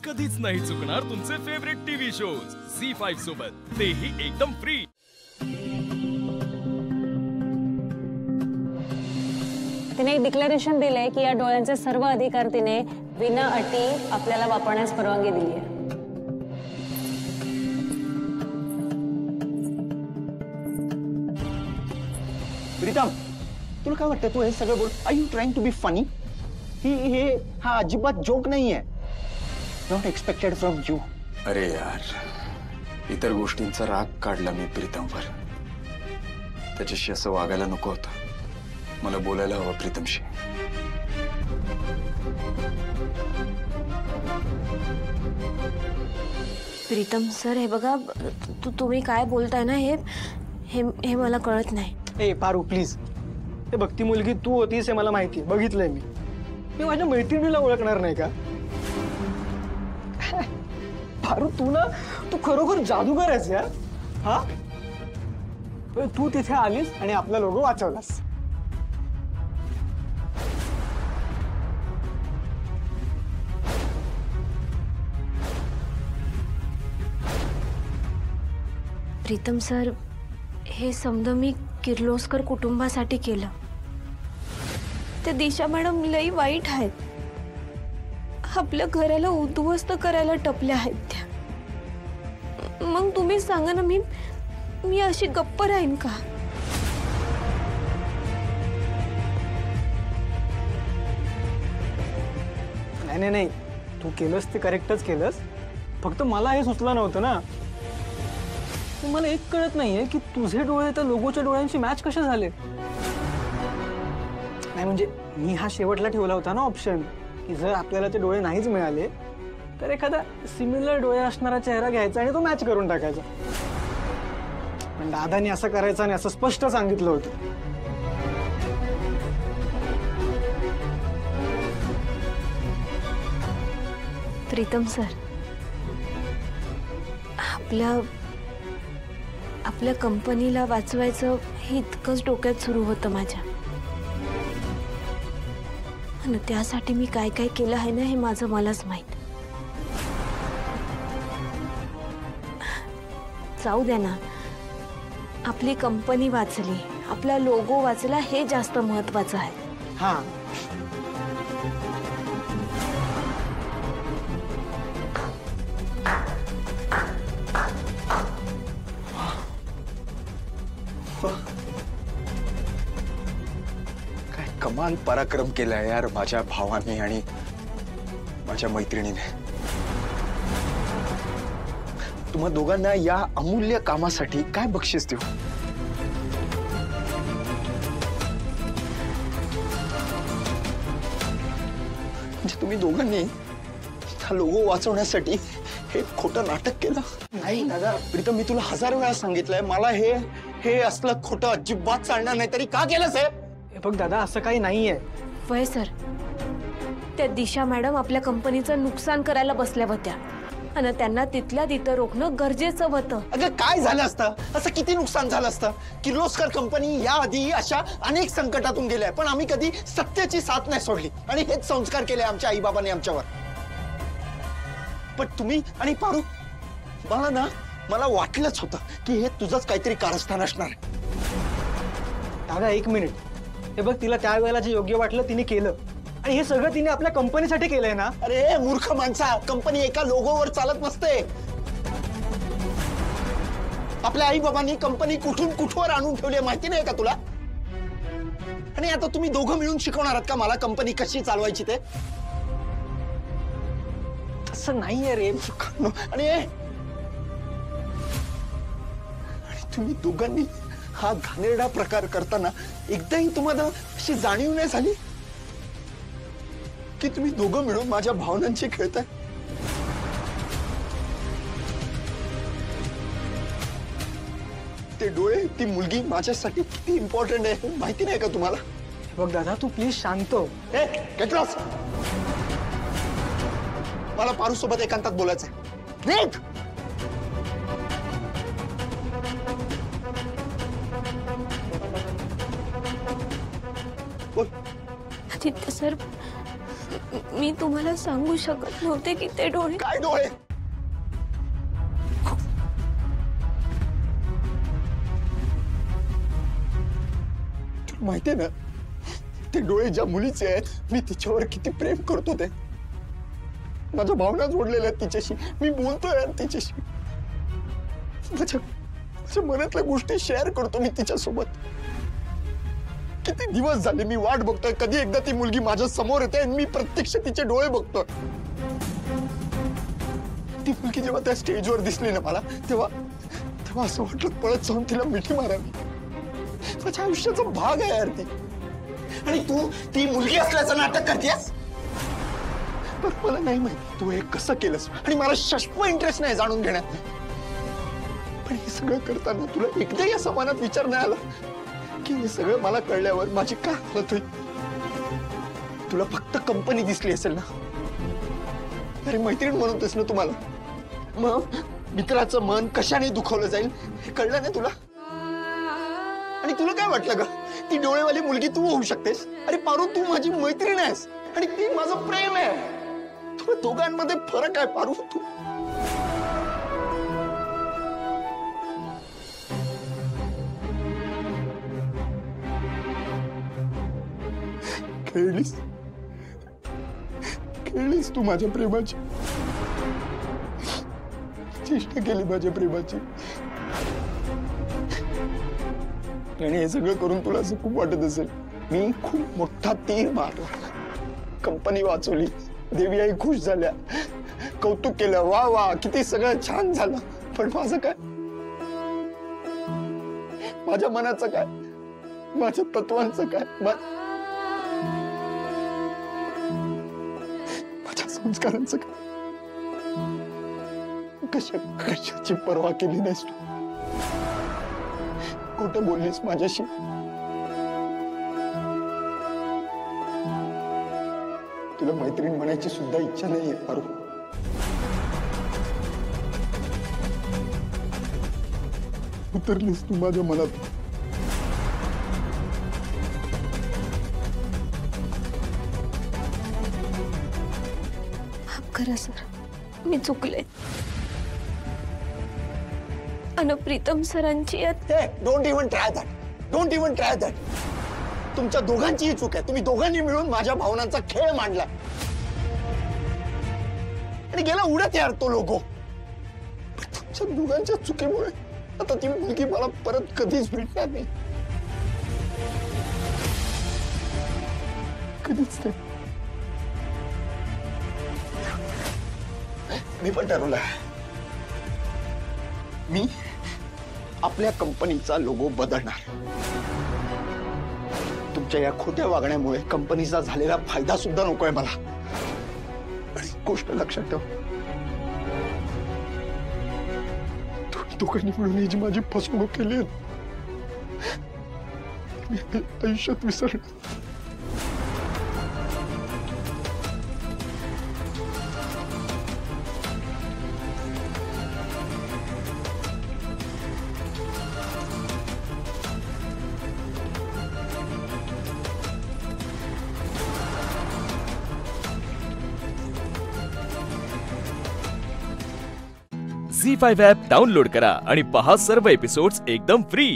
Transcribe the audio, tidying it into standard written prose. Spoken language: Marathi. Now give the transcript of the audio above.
कधीच नाही चुकणार तुमचे फेवरेट टीव्ही शोज झी5 सोबत, तेही एकदम फ्री। तिने एक डिक्लेरेशन दिले की या डोळ्यांचे सर्व अधिकार तिने विना अटी आपल्याला वापरण्यास परवानगी दिली आहे। प्रीतम, तुला काय वाटतं तू हे सगळं बोल? Are you trying to be funny? हा अजिबात जोक नाहीये, नॉट एक्सपेक्टेड फ्रॉम यू। अरे यार, इतर गोष्टींचा राग काढला मी प्रीतमवर, त्याच्याशी असं वागायला नको होतं। मला बोलायला हवं प्रीतमशी। प्रीतम सर, हे बघा, तुम्ही काय बोलताय ना, हे मला कळत नाही। ए पारू प्लीज, हे बघ, ती मुलगी तू होतीस हे मला माहिती, बघितलंय मी माझ्या मैत्रिणीला ओळखणार नाही का? पारू, तू खरोखर जादूगर आहेस यार। हा, तू तिथे आलीस आणि आपला लोगो वाचवलास। प्रीतम सर, हे समजा मी किर्लोस्कर कुटुंबासाठी केलं। ते दिशा मॅडम लई वाईट आहेत, आपल्या घराला उद्ध्वस्त करायला टपल्या आहेत त्या। मग तुम्ही सांगा ना, मी अशी गप्प राहीन का? नाही, तू केलंस ते करेक्टच केलंस, फक्त मला हे सुचलं नव्हतं ना। मला एक कळत नाहीये की तुझे डोळे त्या लोगोच्या डोळ्यांशी मॅच कसे झाले। नाही म्हणजे मी हा शेवटला ठेवला होता ना ऑप्शन, की जर आपल्याला ते डोळे नाहीच मिळाले तर एखादा सिमिलर डोळे असणारा चेहरा घ्यायचा आणि तो मॅच करून टाकायचा। पण दादानी असं करायचं आणि असं स्पष्ट सांगितलं होतं। प्रीतम सर, आपल्या कंपनीला वाचवायचं हे इतकंच डोक्यात सुरू होतं माझ्या, आणि त्यासाठी मी काय काय केलं आहे ना, हे माझं मलाच माहित। जाऊ द्या ना, आपली कंपनी वाचली, आपला लोगो वाचला, हे जास्त महत्वाचं आहे। हा, काय कमाल पराक्रम केलाय यार माझ्या भावाने आणि माझ्या मैत्रिणीने। तुम्हा दोघांना या अमूल्य कामासाठी काय बक्षीस देऊ? म्हणजे तुम्ही दोघांनी हा लोगो वाचवण्यासाठी हे खोटं नाटक केलं? नाही दादा, प्रीतम, मी तुला 1000 वेळा सांगितलंय, मला हे असलं खोटं अजिबात चालणार नाही, तरी का केलंस हे? बघ दादा, असं काही नाहीये। वय सर, त्या दिशा मॅडम आपल्या कंपनीचं नुकसान करायला बसल्या होत्या आणि त्यांना तिथल्या तिथं रोखणं गरजेचं होतं। अगं काय झालं असतं, असं किती नुकसान झालं असतं? किर्लोस्कर कंपनी याआधी अशा अनेक संकटातून गेल्या, पण आम्ही कधी सत्याची साथ नाही सोडली आणि हेच संस्कार केले आमच्या आईबाबांनी आमच्यावर। पण तुम्ही आणि पारू, मला वाटलंच होतं की हे तुझंच काहीतरी कारस्थान असणार। दादा एक मिनिट, हे बघ, तिला त्यावेळेला जे योग्य वाटलं तिने केलं, आणि हे सगळं तिने आपल्या कंपनीसाठी केलंय ना। अरे मूर्ख माणसा, कंपनी एका लोगोवर चालत नसते। आपल्या आई बाबांनी कंपनी कुठून कुठवर आणून ठेवली माहिती नाही का तुला? आणि आता तुम्ही दोघं मिळून शिकवणार आहात का मला कंपनी कशी चालवायची ते? असं नाहीये रे। आणि तुम्ही दोघांनी हा घाणेरडा प्रकार करताना एकदाही तुम्हाला अशी जाणीव नाही झाली की तुम्ही दोघं मिळून माझ्या भावनांशी खेळताय? ते डोळे, ती मुलगी माझ्यासाठी किती इम्पॉर्टंट आहे माहिती नाही का तुम्हाला? बघ दादा, तू प्लीज शांत हो। गेट लॉस्ट, मला पारू सोबत एकांतात बोलायचंय। नीट बोल। आदित्य सर, मी तुम्हाला सांगू शकत नव्हते की ते डोळे. काय डोळे? तुला माहितीये ना ते डोळे ज्या मुलीचे आहेत, मी तिच्यावर किती प्रेम करतो. ते माझ्या भावना जोडलेल्या आहेत तिच्याशी. मी बोलतोय तिच्याशी, माझ्या मनातल्या गोष्टी शेअर करतो मी तिच्यासोबत. किती दिवस झाले मी वाट बघतोय कधी एकदा ती मुलगी माझ्या समोर येते आणि मी प्रत्यक्ष तिचे डोळे बघतोय. ती मुलगी जेव्हा त्या स्टेजवर दिसली ना मला, तेव्हा असं वाटलं पळत जाऊन तिला मिठी मारावी. माझ्या आयुष्याचा भाग आहे यार ती. आणि तू ती मुलगी असल्याचं नाटक करतेस. पण मला नाही माहिती तू हे कसं केलंस, आणि मला शष्प इंटरेस्ट नाही जाणून घेण्यात. पण हे सगळं करताना तुला एकदाही असा मनात विचार नाही आला की हे सगळं मला कळल्यावर माझी काय हालत होईल? तुला फक्त कंपनी दिसली असेल ना. अरे मैत्रीण म्हणतोस ना तुम्हाला, मग मित्राचं मन कशाने दुखावलं जाईल हे कळलं नाही तुला. आणि तुला काय वाटलं ग, ती डोळेवाली मुलगी तू होऊ शकतेस? अरे पारू, तू माझी मैत्रीण आहेस आणि ती माझं प्रेम आहे. तुला दोघांमध्ये फरक आहे पारू. तू खेळलीस तू माझ्या प्रेमाची, चेष्टा केली माझ्या प्रेमाची. आणि हे सगळं करून तुला असं खूप वाटत असेल मी खूप मोठा तीर मारला, कंपनी वाचवली, देवी आई खुश झाल्या, कौतुक केलं, वा वा किती सगळं छान झालं. पण माझं काय, माझ्या मनाचं काय, माझ्या तत्वांचं काय, माझ्या संस्कारांचं काय? कशाची पर्वा केली नाहीस तू. खोटं बोललीस माझ्याशी. तुला मैत्रीण म्हणायची सुद्धा इच्छा नाहीये पारू. उतरलीस तू माझ्या मनात. माफ करा सर, मी चुकले. अन प्रीतम सरांची don't even try that, don't even try that. तुमच्या दोघांचीही चूक आहे. तुम्ही दोघांनी मिळून माझ्या भावनांचा खेळ मांडला आणि गेला उडत यार तो लोगो. तुमच्या दोघांच्या चुकीमुळे आता ती मुलगी मला परत कधीच भेटणार नाही, कधीच नाही. मी पण ठरवलं, मी आपल्या कंपनीचा लोगो बदलणार. तुमच्या या खोट्या वागण्यामुळे कंपनीचा झालेला फायदा सुद्धा नकोय मला. आणि गोष्ट लक्षात ठेव, तुम्ही दोघांनी मिळून ही जी माझी फसवणूक केली मी आयुष्यात विसरणार. झी5 ॲप डाउनलोड करा आणि पहा सर्व एपिसोड्स एकदम फ्री.